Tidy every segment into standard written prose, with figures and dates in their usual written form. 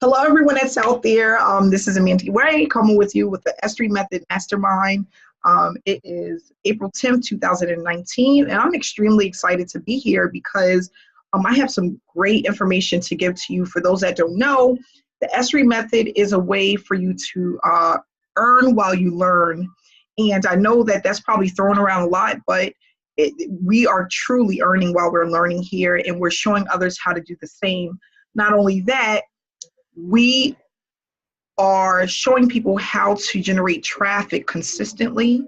Hello, everyone that's out there. This is Amanda Way coming with you with the S3 Method Mastermind. It is April 10th, 2019, and I'm extremely excited to be here because I have some great information to give to you. For those that don't know, the S3 Method is a way for you to earn while you learn. And I know that that's probably thrown around a lot, but we are truly earning while we're learning here, and we're showing others how to do the same. Not only that, we are showing people how to generate traffic consistently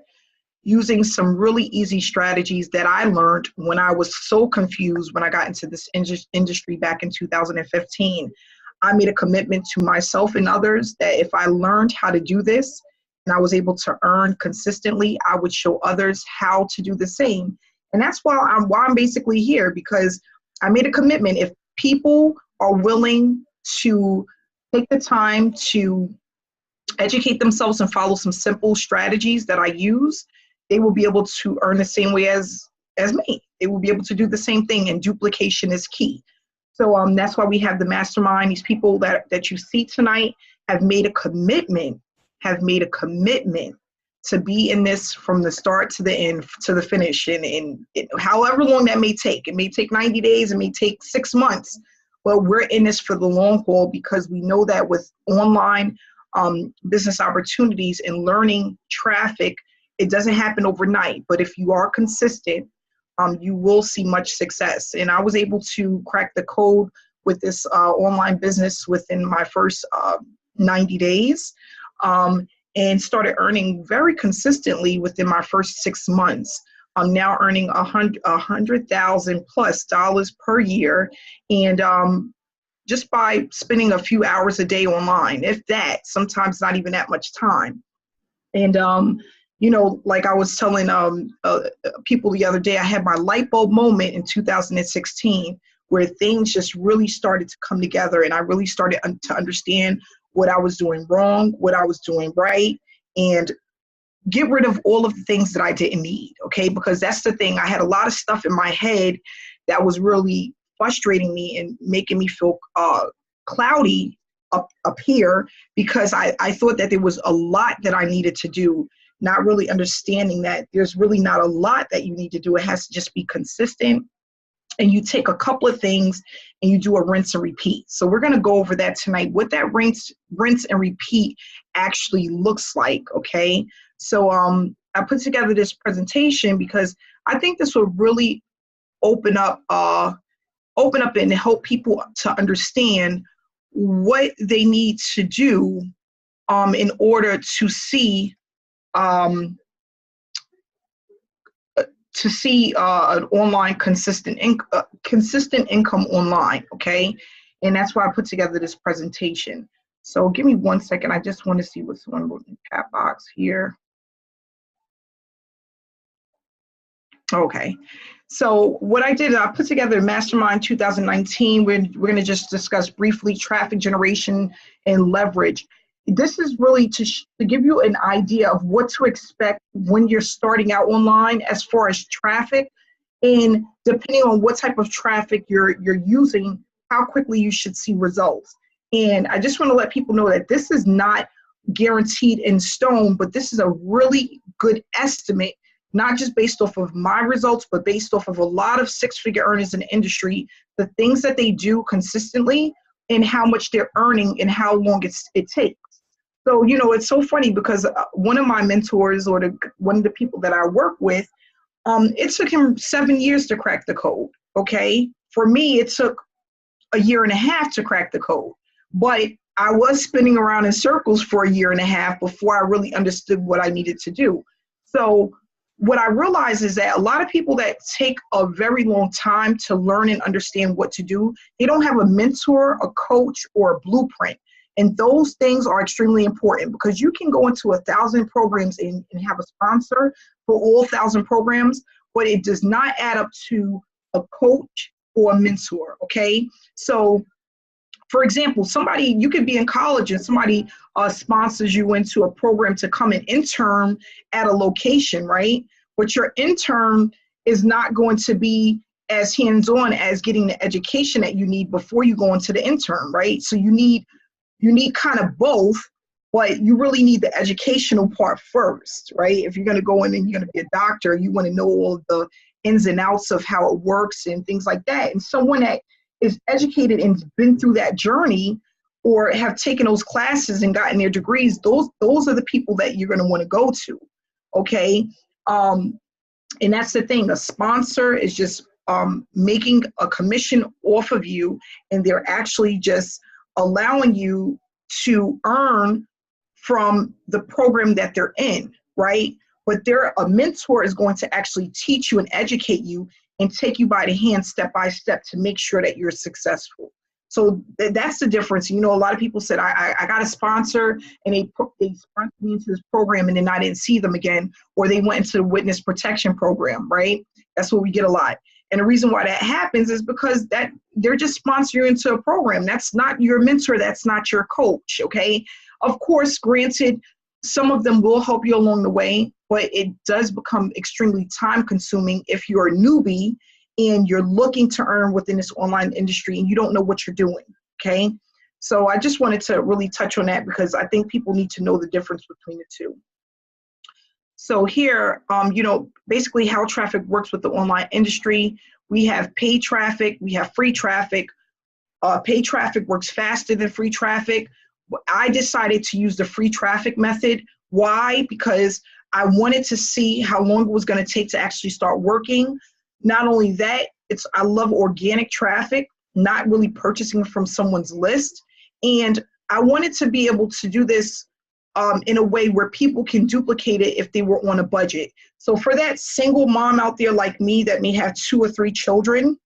using some really easy strategies that I learned when I was so confused when I got into this industry back in 2015. I made a commitment to myself and others that if I learned how to do this and I was able to earn consistently, I would show others how to do the same. And that's why I'm basically here, because I made a commitment. If people are willing to take the time to educate themselves and follow some simple strategies that I use, they will be able to earn the same way as me. They will be able to do the same thing, and duplication is key. So that's why we have the mastermind. These people that you see tonight have made a commitment to be in this from the start to the end, to the finish, and however long that may take. It may take 90 days, it may take 6 months. Well, we're in this for the long haul because we know that with online business opportunities and learning traffic, it doesn't happen overnight. But if you are consistent, you will see much success. And I was able to crack the code with this online business within my first 90 days and started earning very consistently within my first 6 months. I'm now earning $100,000 plus per year, and just by spending a few hours a day online, if that, sometimes not even that much time. And like I was telling people the other day, I had my light bulb moment in 2016 where things just really started to come together, and I really started to understand what I was doing wrong, what I was doing right, and get rid of all of the things that I didn't need, okay? Because that's the thing. I had a lot of stuff in my head that was really frustrating me and making me feel cloudy up here, because I thought that there was a lot that I needed to do, not really understanding that there's really not a lot that you need to do. It has to just be consistent, and you take a couple of things and you do a rinse and repeat. So we're going to go over that tonight, what that rinse and repeat actually looks like, okay? So I put together this presentation because I think this will really open up and help people to understand what they need to do in order to see an online consistent income online, okay? And that's why I put together this presentation. So give me 1 second. I just want to see what's on the chat box here. Okay, so what I did, I put together Mastermind 2019. We're going to just discuss briefly traffic generation and leverage. This is really to give you an idea of what to expect when you're starting out online as far as traffic, and depending on what type of traffic you're using, how quickly you should see results. And I just want to let people know that this is not guaranteed in stone, but this is a really good estimate, not just based off of my results, but based off of a lot of six-figure earners in the industry, the things that they do consistently and how much they're earning and how long it takes. So, it's so funny because one of my mentors, or one of the people that I work with, it took him 7 years to crack the code, okay? For me, it took a year and a half to crack the code, but I was spinning around in circles for a year and a half before I really understood what I needed to do. So what I realize is that a lot of people that take a very long time to learn and understand what to do, they don't have a mentor, a coach, or a blueprint. And those things are extremely important, because you can go into 1,000 programs and have a sponsor for all 1,000 programs, but it does not add up to a coach or a mentor, okay? So, for example, you could be in college and somebody sponsors you into a program to come and intern at a location, right? But your intern is not going to be as hands-on as getting the education that you need before you go into the intern, right? So you need you need kind of both, but you really need the educational part first, right? If you're going to go in and you're going to be a doctor, you want to know all the ins and outs of how it works and things like that. And someone that is educated and been through that journey or have taken those classes and gotten their degrees, those are the people that you're going to want to go to, okay? And that's the thing. A sponsor is just making a commission off of you, and they're actually just allowing you to earn from the program that they're in, right? But a mentor is going to actually teach you and educate you and take you by the hand step by step to make sure that you're successful. So that's the difference. You know, a lot of people said, I got a sponsor and they sponsored me into this program and then I didn't see them again, or they went into the witness protection program, right? That's what we get a lot. And the reason why that happens is because that they're just sponsoring you into a program. That's not your mentor. That's not your coach, okay? Of course, granted, some of them will help you along the way, but it does become extremely time consuming if you're a newbie and you're looking to earn within this online industry and you don't know what you're doing, okay? So I just wanted to really touch on that because I think people need to know the difference between the two. So here, you know, basically how traffic works with the online industry. We have paid traffic, we have free traffic. Paid traffic works faster than free traffic. I decided to use the free traffic method. Why? Because I wanted to see how long it was going to take to actually start working. Not only that, I love organic traffic, not really purchasing from someone's list. And I wanted to be able to do this in a way where people can duplicate it if they were on a budget. So for that single mom out there like me that may have 2 or 3 children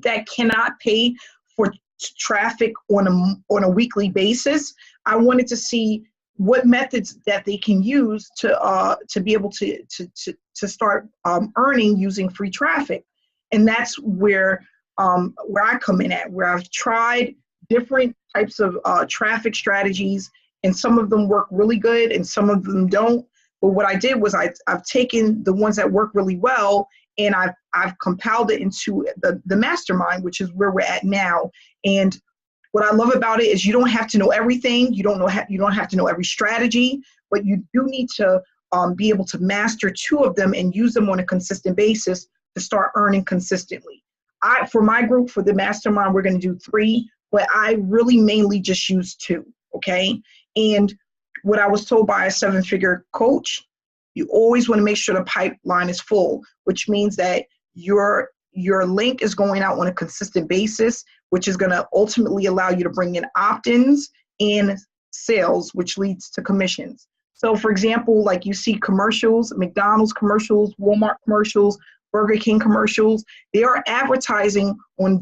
that cannot pay for traffic on a weekly basis, I wanted to see what methods that they can use to be able to start earning using free traffic. And that's where I come in at, where I've tried different types of traffic strategies, and some of them work really good and some of them don't. But what I did was I've taken the ones that work really well and I've compiled it into the Mastermind, which is where we're at now. And what I love about it is you don't have to know everything. You don't have to know every strategy, but you do need to be able to master 2 of them and use them on a consistent basis to start earning consistently. For my group, for the Mastermind, we're going to do 3, but I really mainly just use 2, okay? And what I was told by a 7-figure coach, you always want to make sure the pipeline is full, which means that your link is going out on a consistent basis, which is going to ultimately allow you to bring in opt-ins and sales, which leads to commissions. So for example, like you see commercials, McDonald's commercials, Walmart commercials, Burger King commercials, they are advertising on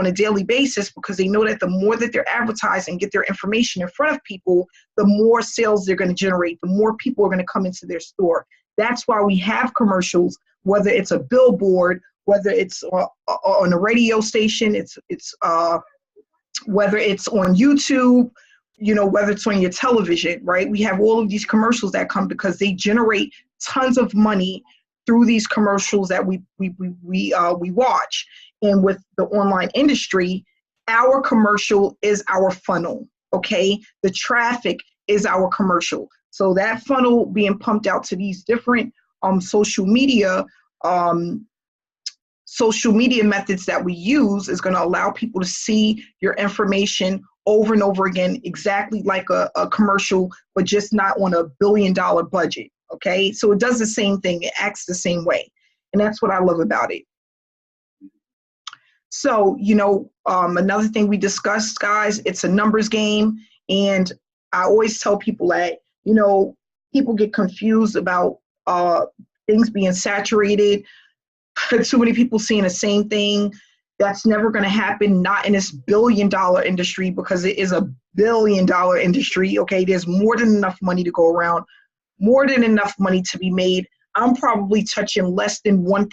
a daily basis because they know that the more that they're advertising, get their information in front of people, the more sales they're going to generate, the more people are going to come into their store. That's why we have commercials, whether it's a billboard, whether it's on a radio station, whether it's on YouTube, you know, whether it's on your television, right? We have all of these commercials that come because they generate tons of money through these commercials that we watch. And with the online industry, our commercial is our funnel, okay? The traffic is our commercial. So that funnel being pumped out to these different social media methods that we use is going to allow people to see your information over and over again, exactly like a commercial, but just not on $1 billion budget. Okay, so it does the same thing. It acts the same way. And that's what I love about it. So, you know, another thing we discussed, guys, it's a numbers game. And I always tell people that, you know, people get confused about things being saturated. Too many people seeing the same thing. That's never going to happen, not in this $1 billion industry, because it is a $1 billion industry. Okay, there's more than enough money to go around. More than enough money to be made. I'm probably touching less than 1%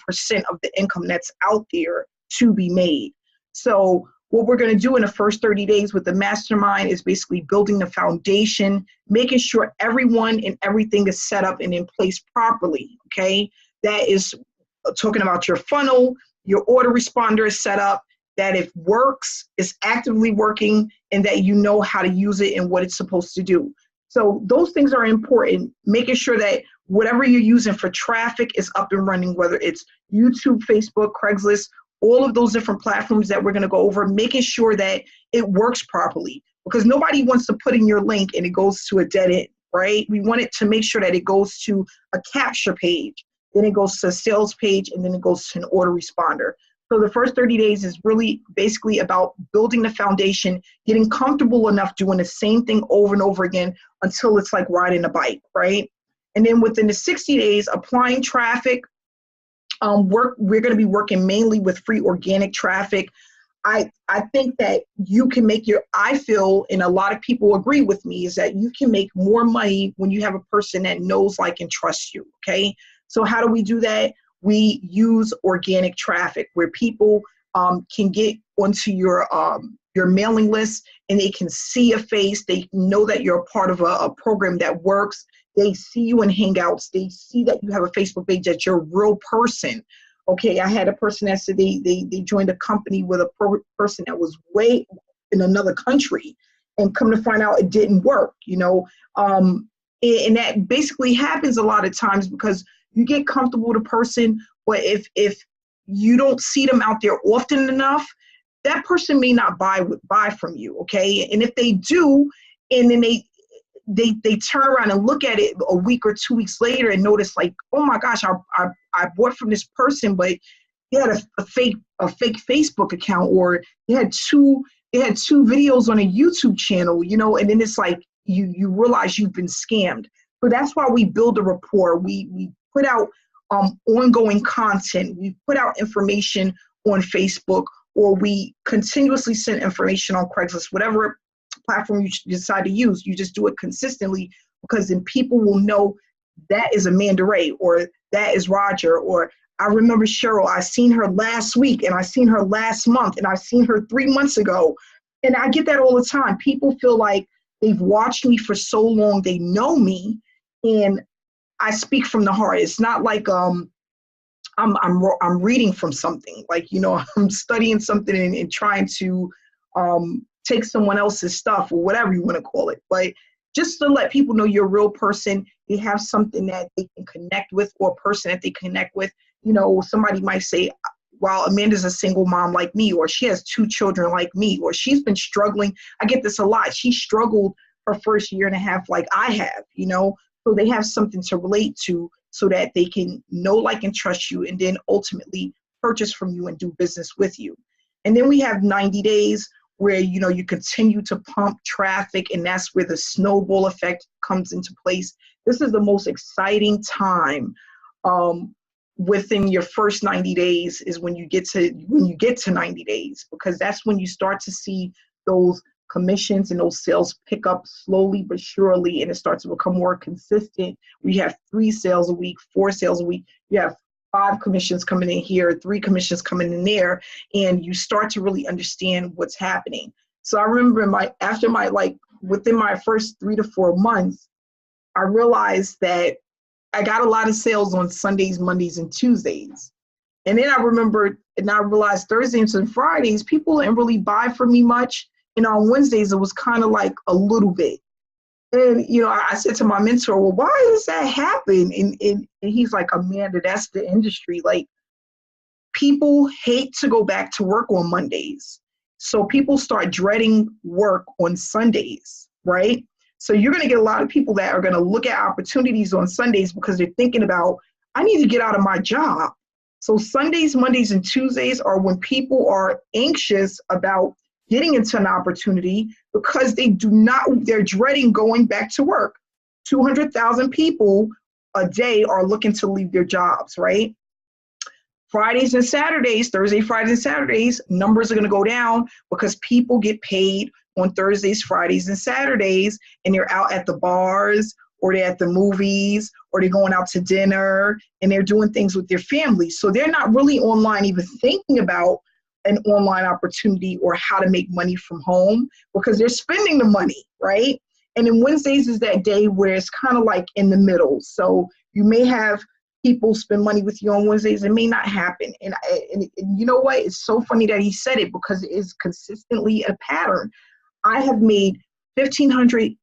of the income that's out there to be made. So what we're going to do in the first 30 days with the Mastermind is basically building the foundation, making sure everyone and everything is set up and in place properly, okay? That is talking about your funnel, your autoresponder is set up, that it works, is actively working, and that you know how to use it and what it's supposed to do. So those things are important, making sure that whatever you're using for traffic is up and running, whether it's YouTube, Facebook, Craigslist, all of those different platforms that we're going to go over, making sure that it works properly, because nobody wants to put in your link and it goes to a dead end, right? We want it to make sure that it goes to a capture page, then it goes to a sales page, and then it goes to an auto responder. So the first 30 days is really basically about building the foundation, getting comfortable enough doing the same thing over and over again until it's like riding a bike, right? And then within the 60 days, applying traffic, we're going to be working mainly with free organic traffic. I think that you can make I feel, and a lot of people agree with me, is that you can make more money when you have a person that knows, like, and trusts you, okay? So how do we do that? We use organic traffic where people can get onto your mailing list and they can see a face. They know that you're a part of a program that works. They see you in Hangouts. They see that you have a Facebook page, that you're a real person. Okay, I had a person that said they joined a company with a person that was way in another country, and come to find out it didn't work, you know. And that basically happens a lot of times because you get comfortable with a person, but if you don't see them out there often enough, that person may not buy from you, okay? And if they do, and then they turn around and look at it a week or 2 weeks later and notice, like, oh my gosh, I bought from this person, but they had a fake Facebook account, or they had two videos on a YouTube channel, you know, and then it's like you realize you've been scammed. So that's why we build a rapport. We put out ongoing content. We put out information on Facebook, or we continuously send information on Craigslist, whatever platform you decide to use. You just do it consistently, because then people will know that is Amanda Ray, or that is Roger, or I remember Cheryl. I seen her last week, and I seen her last month, and I seen her 3 months ago. And I get that all the time. People feel like they've watched me for so long, they know me, and I speak from the heart. It's not like I'm reading from something, like, you know, I'm studying something and trying to take someone else's stuff, or whatever you want to call it. But just to let people know you're a real person, they have something that they can connect with, or a person that they connect with. You know, somebody might say, well, Amanda's a single mom like me, or she has 2 children like me, or she's been struggling. I get this a lot. She struggled her first year and a half like I have, you know. So they have something to relate to, so that they can know, like, and trust you, and then ultimately purchase from you and do business with you. And then we have 90 days where, you know, you continue to pump traffic, and that's where the snowball effect comes into place. This is the most exciting time within your first 90 days, is when you get to 90 days, because that's when you start to see those commissions and those sales pick up slowly but surely, and it starts to become more consistent. We have 3 sales a week, 4 sales a week. You have 5 commissions coming in here, 3 commissions coming in there, and you start to really understand what's happening. So I remember within my first 3 to 4 months, I realized that I got a lot of sales on Sundays, Mondays, and Tuesdays. And then I realized Thursdays and Fridays, people didn't really buy from me much. And on Wednesdays, it was kind of like a little bit. And, you know, I said to my mentor, well, why does that happen? And he's like, Amanda, that's the industry. Like, people hate to go back to work on Mondays. So people start dreading work on Sundays, right? So you're going to get a lot of people that are going to look at opportunities on Sundays because they're thinking about, I need to get out of my job. So Sundays, Mondays, and Tuesdays are when people are anxious about getting into an opportunity, because they're dreading going back to work. 200,000 people a day are looking to leave their jobs, right? Fridays and Saturdays, Thursday, Fridays, and Saturdays, numbers are going to go down because people get paid on Thursdays, Fridays, and Saturdays, and they're out at the bars, or they're at the movies, or they're going out to dinner, and they're doing things with their families. So they're not really online even thinking about an online opportunity or how to make money from home, because they're spending the money, right? And then Wednesdays is that day where it's kind of like in the middle. So you may have people spend money with you on Wednesdays. It may not happen. And you know what? It's so funny that he said it because it is consistently a pattern. I have made $1,500,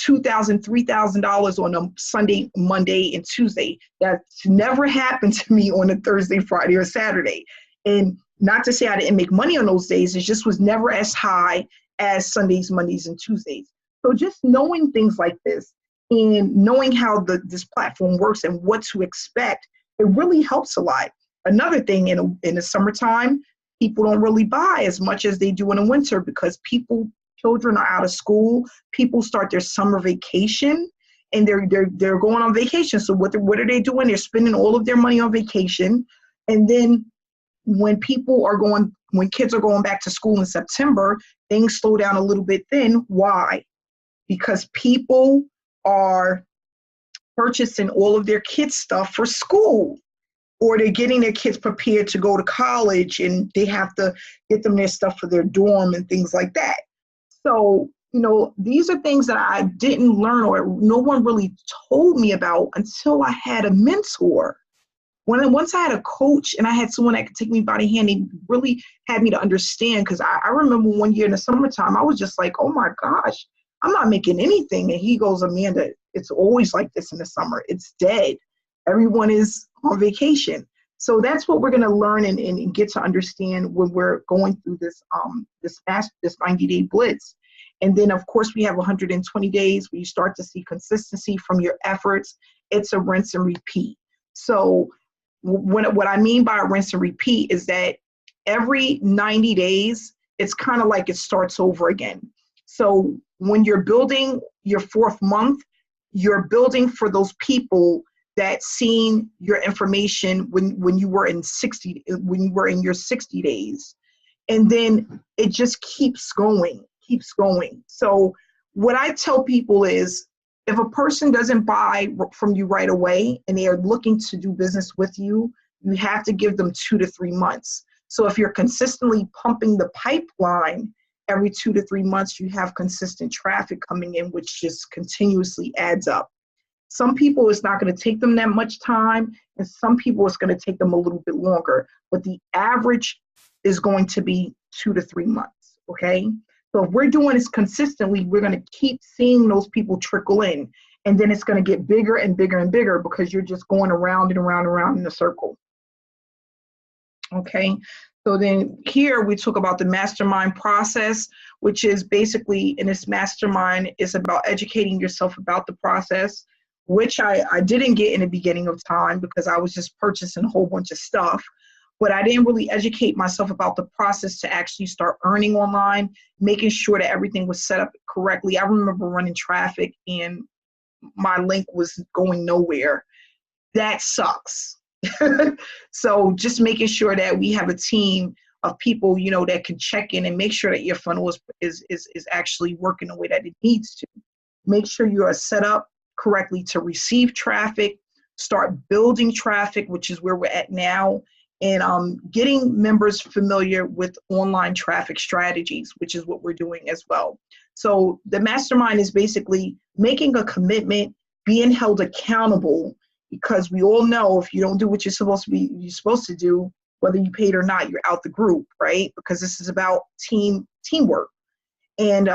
$2,000, $3,000 on a Sunday, Monday, and Tuesday. That's never happened to me on a Thursday, Friday, or Saturday. And not to say I didn't make money on those days, it just was never as high as Sundays, Mondays, and Tuesdays. So just knowing things like this and knowing how this platform works and what to expect, it really helps a lot. Another thing, in the summertime, people don't really buy as much as they do in the winter because children are out of school. People start their summer vacation and they're going on vacation. So what are they doing? They're spending all of their money on vacation. And then when kids are going back to school in September, things slow down a little bit then. Why? Because people are purchasing all of their kids' stuff for school, or they're getting their kids prepared to go to college and they have to get them their stuff for their dorm and things like that. So, these are things that I didn't learn or no one really told me about until I had a mentor. Once I had a coach and I had someone that could take me by the hand, they really had me to understand, because I remember one year in the summertime, I was just like, oh my gosh, I'm not making anything. And he goes, Amanda, it's always like this in the summer. It's dead. Everyone is on vacation. So that's what we're going to learn and get to understand when we're going through this 90-day blitz. And then, of course, we have 120 days where you start to see consistency from your efforts. It's a rinse and repeat. So what I mean by rinse and repeat is that every 90 days, it's kind of like it starts over again. So when you're building your 4th month, you're building for those people that seen your information when you were in your 60 days. And then it just keeps going. So what I tell people is, if a person doesn't buy from you right away and they are looking to do business with you, you have to give them 2 to 3 months. So if you're consistently pumping the pipeline every 2 to 3 months, you have consistent traffic coming in, which just continuously adds up. Some people, it's not going to take them that much time, and some people, it's going to take them a little bit longer. But the average is going to be 2 to 3 months, okay? So if we're doing this consistently, we're going to keep seeing those people trickle in, and then it's going to get bigger and bigger and bigger because you're just going around and around and around in a circle, okay? So then here we talk about the mastermind process, which is basically, in this mastermind, is about educating yourself about the process, which I didn't get in the beginning of time because I was just purchasing a whole bunch of stuff. But I didn't really educate myself about the process to actually start earning online, making sure that everything was set up correctly. I remember running traffic and my link was going nowhere. That sucks. So just making sure that we have a team of people, that can check in and make sure that your funnel is actually working the way that it needs to. Make sure you are set up correctly to receive traffic, start building traffic, which is where we're at now, and getting members familiar with online traffic strategies, which is what we're doing as well. So the mastermind is basically making a commitment, being held accountable, because we all know if you don't do what you're supposed to do, whether you paid or not, you're out the group, right? Because this is about teamwork. And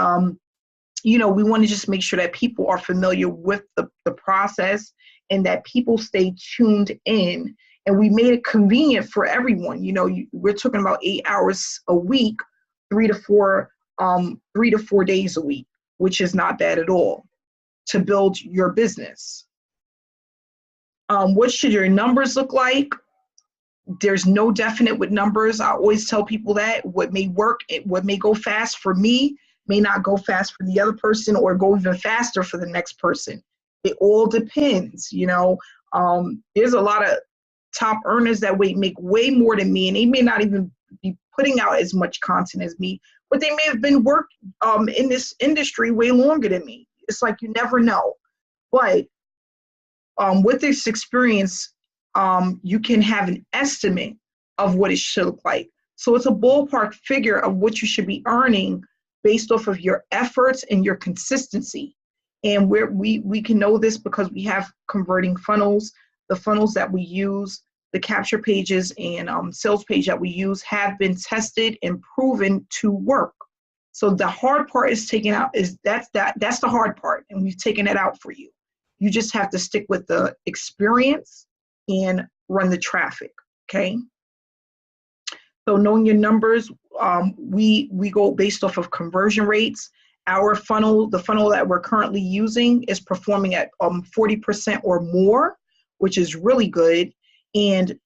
we want to just make sure that people are familiar with the process and that people stay tuned in. And we made it convenient for everyone. We're talking about 8 hours a week, 3 to 4 days a week, which is not bad at all to build your business. What should your numbers look like? There's no definite with numbers. I always tell people that what may work, what may go fast for me may not go fast for the other person, or go even faster for the next person. It all depends. There's a lot of top earners that make way more than me, and they may not even be putting out as much content as me, but they may have been in this industry way longer than me. It's like, you never know. But with this experience, you can have an estimate of what it should look like. So it's a ballpark figure of what you should be earning based off of your efforts and your consistency. And we can know this because we have converting funnels. the funnels that we use, the capture pages and sales page that we use have been tested and proven to work. So the hard part is taken out, that's the hard part, and we've taken it out for you. You just have to stick with the experience and run the traffic, okay? So knowing your numbers, we go based off of conversion rates. Our funnel, the funnel that we're currently using, is performing at 40% or more, which is really good. And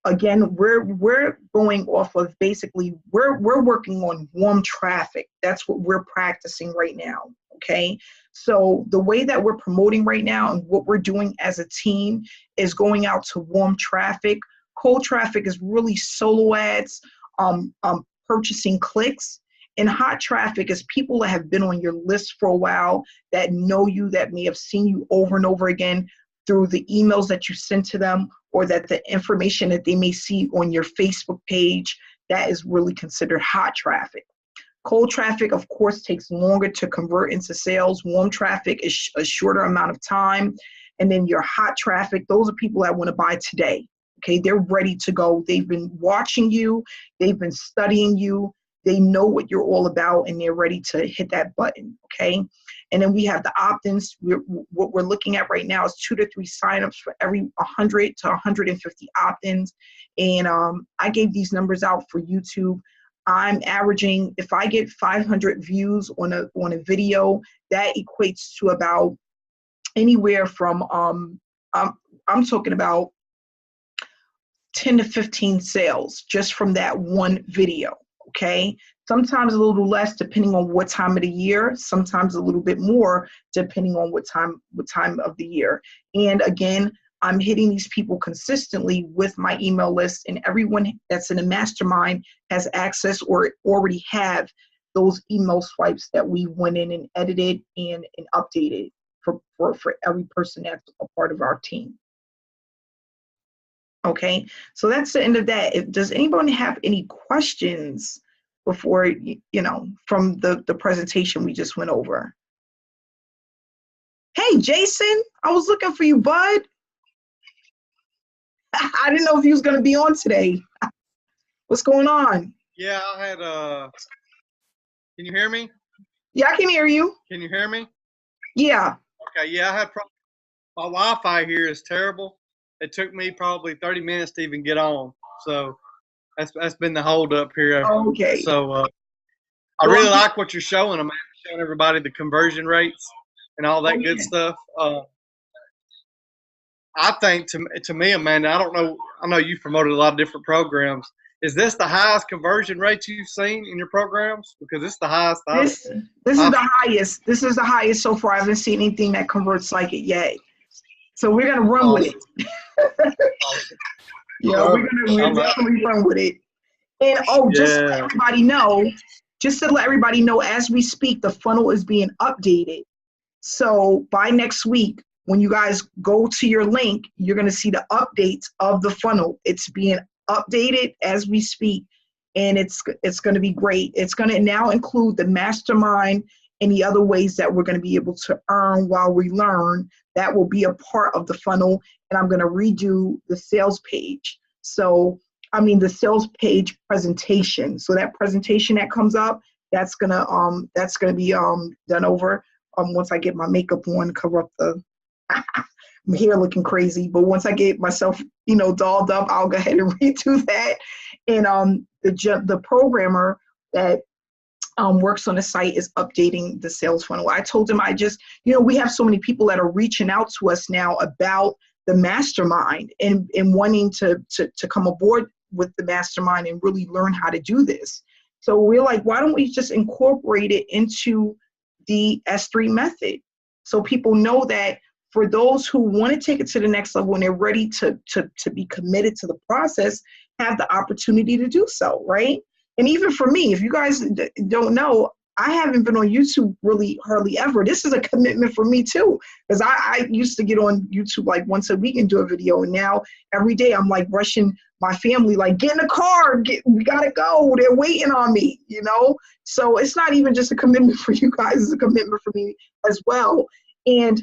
again, we're going off of basically, we're working on warm traffic. That's what we're practicing right now, okay? So the way that we're promoting right now and what we're doing as a team is going out to warm traffic. Cold traffic is really solo ads, purchasing clicks. And hot traffic is people that have been on your list for a while, that know you, that may have seen you over and over again through the emails that you send to them, or that the information that they may see on your Facebook page. That is really considered hot traffic. Cold traffic, of course, takes longer to convert into sales. Warm traffic is a shorter amount of time. And then your hot traffic, those are people that want to buy today. Okay, they're ready to go. They've been watching you. They've been studying you. They know what you're all about, and they're ready to hit that button, okay? And then we have the opt-ins. What we're looking at right now is 2 to 3 signups for every 100 to 150 opt-ins. And I gave these numbers out for YouTube. I'm averaging, if I get 500 views on a video, that equates to about anywhere from, I'm talking about 10 to 15 sales just from that one video. Okay, sometimes a little less depending on what time of the year, sometimes a little bit more depending on what time of the year. And again, I'm hitting these people consistently with my email list, and everyone that's in a mastermind has access or already have those email swipes that we went in and edited and updated for every person that's a part of our team. Okay, so that's the end of that. Does anyone have any questions before, from the presentation we just went over? Hey, Jason, I was looking for you, bud. I didn't know if you was going to be on today. What's going on? Yeah, I had, can you hear me? Yeah, I can hear you. Can you hear me? Yeah. Okay, yeah, I had my Wi-Fi here is terrible. It took me probably 30 minutes to even get on. So that's been the hold up here. Okay. So I really like what you're showing them, showing everybody the conversion rates and all that good stuff. I think to me, Amanda, I don't know. I know you've promoted a lot of different programs. Is this the highest conversion rate you've seen in your programs? Because it's the highest. This is the highest. This is the highest so far. I haven't seen anything that converts like it yet. So we're gonna run with it. Yeah, we're definitely run with it. And just to let everybody know, as we speak, the funnel is being updated. So by next week, when you guys go to your link, you're gonna see the updates of the funnel. It's being updated as we speak, and it's gonna be great. It's gonna now include the mastermind and the other ways that we're gonna be able to earn while we learn. That will be a part of the funnel, and I'm gonna redo the sales page. So, the sales page presentation. So that presentation that comes up, that's gonna be done over once I get my makeup on, cover up the my hair looking crazy. But once I get myself, dolled up, I'll go ahead and redo that. And the programmer that works on the site is updating the sales funnel. I told him we have so many people that are reaching out to us now about the mastermind and wanting to come aboard with the mastermind and really learn how to do this. So we're like, why don't we just incorporate it into the S3 method? So people know that for those who want to take it to the next level and they're ready to be committed to the process, have the opportunity to do so, right? And even for me, if you guys don't know, I haven't been on YouTube really hardly ever. This is a commitment for me too, because I used to get on YouTube like once a week and do a video, and now every day I'm like rushing my family, like, get in the car, we gotta go, they're waiting on me, So it's not even just a commitment for you guys, it's a commitment for me as well. And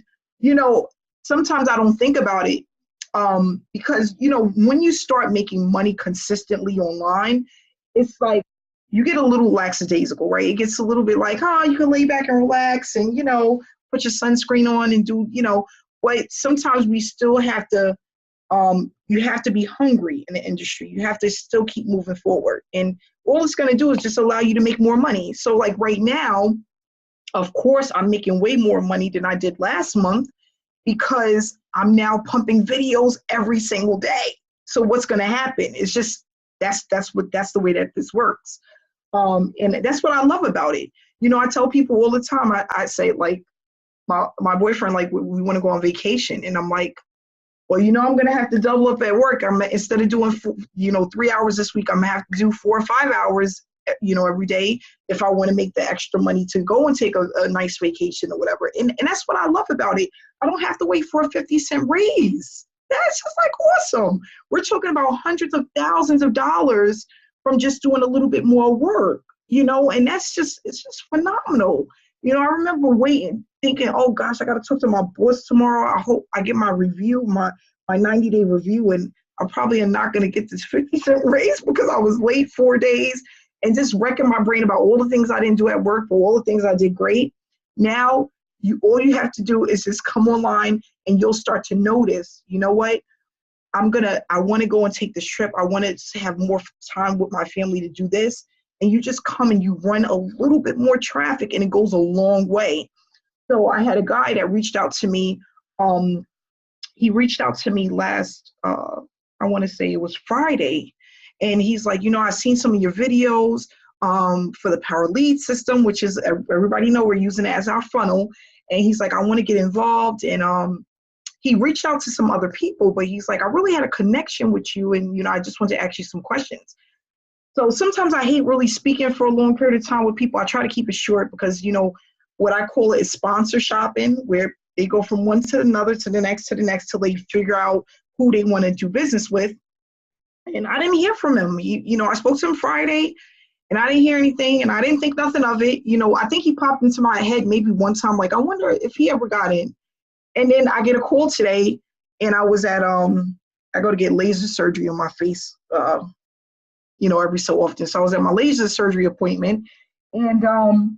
sometimes I don't think about it. Because, you know, when you start making money consistently online, it's like you get a little lackadaisical, right? It gets a little bit like, oh, you can lay back and relax and, you know, put your sunscreen on and do, you know, but sometimes we still have to, you have to be hungry in the industry. You have to still keep moving forward. And all it's going to do is just allow you to make more money. So like right now, of course, I'm making way more money than I did last month because I'm now pumping videos every single day. So what's going to happen? It's just, that's the way that this works. And that's what I love about it. You know, I tell people all the time, I say like, my boyfriend, like we want to go on vacation. And I'm like, well, you know, I'm going to have to double up at work. Instead of doing, 3 hours this week, I'm going to have to do 4 or 5 hours, you know, every day if I want to make the extra money to go and take a nice vacation or whatever. And that's what I love about it. I don't have to wait for a 50-cent raise. That's just like awesome. We're talking about hundreds of thousands of dollars from just doing a little bit more work, you know, and it's just phenomenal. You know, I remember waiting, thinking, oh gosh, I got to talk to my boss tomorrow. I hope I get my review, my 90-day review, and I probably am not going to get this 50-cent raise because I was late 4 days, and just wrecking my brain about all the things I didn't do at work, but all the things I did great. Now, all you have to do is just come online and you'll start to notice, you know what? I want to go and take this trip. I want to have more time with my family to do this. And you just come and you run a little bit more traffic and it goes a long way. So I had a guy that reached out to me. He reached out to me last, I want to say it was Friday. And he's like, you know, I've seen some of your videos for the Power Lead system, which is, everybody know we're using it as our funnel. And he's like, I want to get involved. And he reached out to some other people, but he's like, I really had a connection with you. And, you know, I just want to ask you some questions. So sometimes I hate really speaking for a long period of time with people. I try to keep it short because, you know, what I call it is sponsor shopping, where they go from one to another, to the next, till they figure out who they want to do business with. And I didn't hear from him. You know, I spoke to him Friday and I didn't hear anything and I didn't think nothing of it. You know, I think he popped into my head maybe one time, like, I wonder if he ever got in. And then I get a call today and I was at, I go to get laser surgery on my face, you know, every so often. So I was at my laser surgery appointment and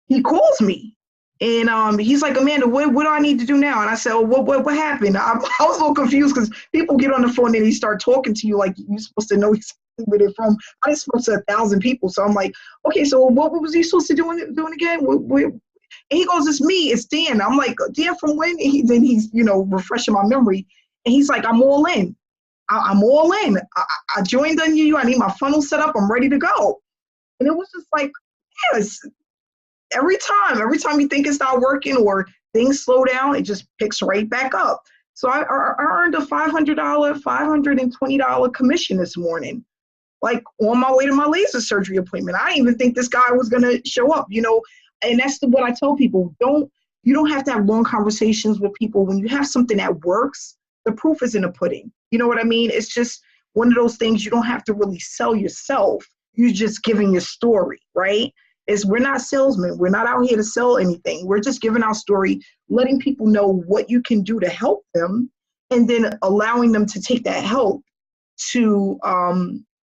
he calls me and he's like, Amanda, what do I need to do now? And I said, oh, what happened? I was a little confused because people get on the phone and they start talking to you like you're supposed to know exactly where they're from. I spoke to 1,000 people. So I'm like, okay, so what was he supposed to doing again? And he goes, it's me, it's Dan. I'm like, Dan from when? And then he's, you know, refreshing my memory. And he's like, I'm all in. I'm all in. I joined on you. I need my funnel set up. I'm ready to go. And it was just like, yes, every time you think it's not working or things slow down, it just picks right back up. So I earned a $520 commission this morning, like on my way to my laser surgery appointment. I didn't even think this guy was going to show up, you know, and that's what I tell people. You don't have to have long conversations with people. When you have something that works, the proof is in the pudding. You know what I mean? It's just one of those things. You don't have to really sell yourself. You're just giving your story, right? We're not salesmen. We're not out here to sell anything. We're just giving our story, letting people know what you can do to help them, and then allowing them to take that help to,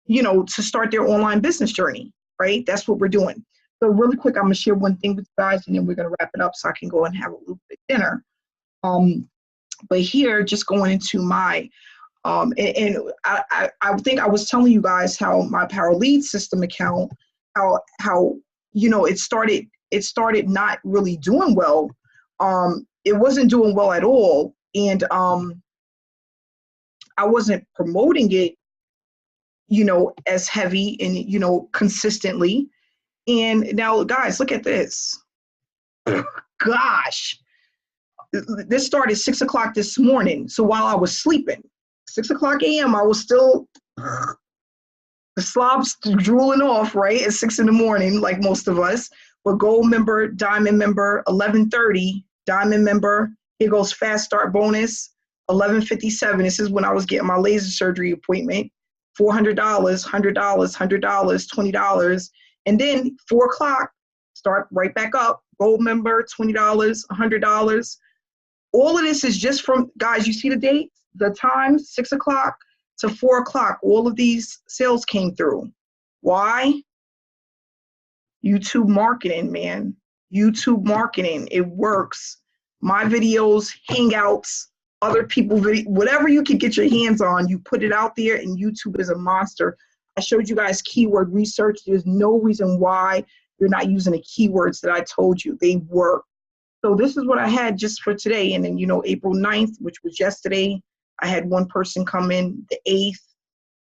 you know, to start their online business journey, right? That's what we're doing. So really quick, I'm gonna share one thing with you guys, and then we're gonna wrap it up so I can go and have a little bit of dinner. But here, just going into my, and I think I was telling you guys how my Power Lead system account, how you know, it started not really doing well. It wasn't doing well at all, and I wasn't promoting it, you know, as heavy and, you know, consistently. And now, guys, look at this. Gosh. This started 6 o'clock this morning. So while I was sleeping, 6 o'clock a.m., I was still, the slob's drooling off, right, at 6 in the morning, like most of us. But gold member, diamond member, 11:30, diamond member, here goes fast start bonus, 11:57. This is when I was getting my laser surgery appointment, $400, $100, $100, $20. And then 4 o'clock, start right back up, gold member, $20, $100. All of this is just from, guys, you see the dates? the time, 6 o'clock to 4 o'clock, all of these sales came through. Why? YouTube marketing, man. YouTube marketing, it works. My videos, hangouts, other people video, whatever you can get your hands on, you put it out there, and YouTube is a monster. I showed you guys keyword research. There's no reason why you're not using the keywords that I told you. They work. So this is what I had just for today. And then, April 9th, which was yesterday, I had one person come in the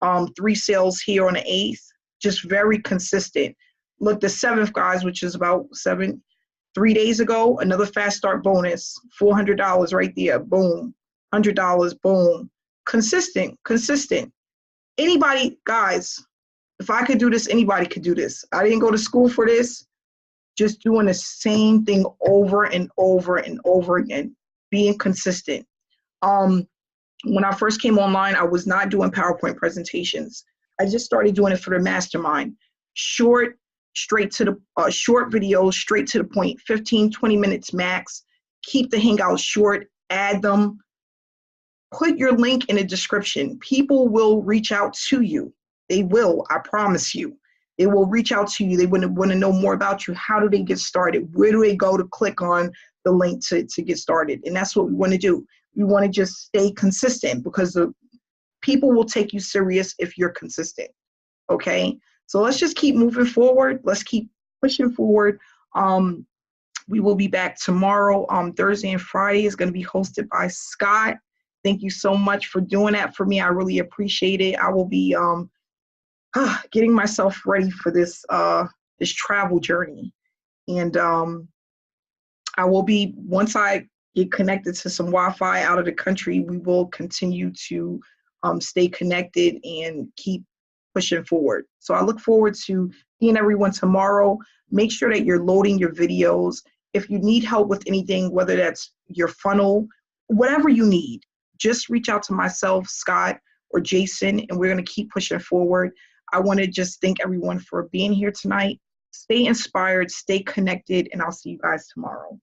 8th, 3 sales here on the 8th, just very consistent. Look, the 7th, guys, which is about 3 days ago, another fast start bonus, $400 right there, boom, $100, boom. Consistent. Anybody, guys, if I could do this, anybody could do this. I didn't go to school for this. Just doing the same thing over and over and over again, being consistent. When I first came online, I was not doing PowerPoint presentations. I just started doing it for the Mastermind. Short videos, straight to the point, 15, 20 minutes max. Keep the hangouts short, add them. Put your link in the description. People will reach out to you. They will, I promise you. They will reach out to you. They want to know more about you. How do they get started? Where do they go to click on the link to get started? And that's what we want to do. We want to just stay consistent, because the people will take you serious if you're consistent. Okay? So let's just keep moving forward. Let's keep pushing forward. We will be back tomorrow. Thursday and Friday is going to be hosted by Scott. Thank you so much for doing that for me. I really appreciate it. I will be getting myself ready for this this travel journey. And I will be, once I get connected to some Wi-Fi out of the country, we will continue to stay connected and keep pushing forward. So I look forward to seeing everyone tomorrow. Make sure that you're loading your videos. If you need help with anything, whether that's your funnel, whatever you need, just reach out to myself, Scott, or Jason, and we're going to keep pushing forward. I want to just thank everyone for being here tonight. Stay inspired, stay connected, and I'll see you guys tomorrow.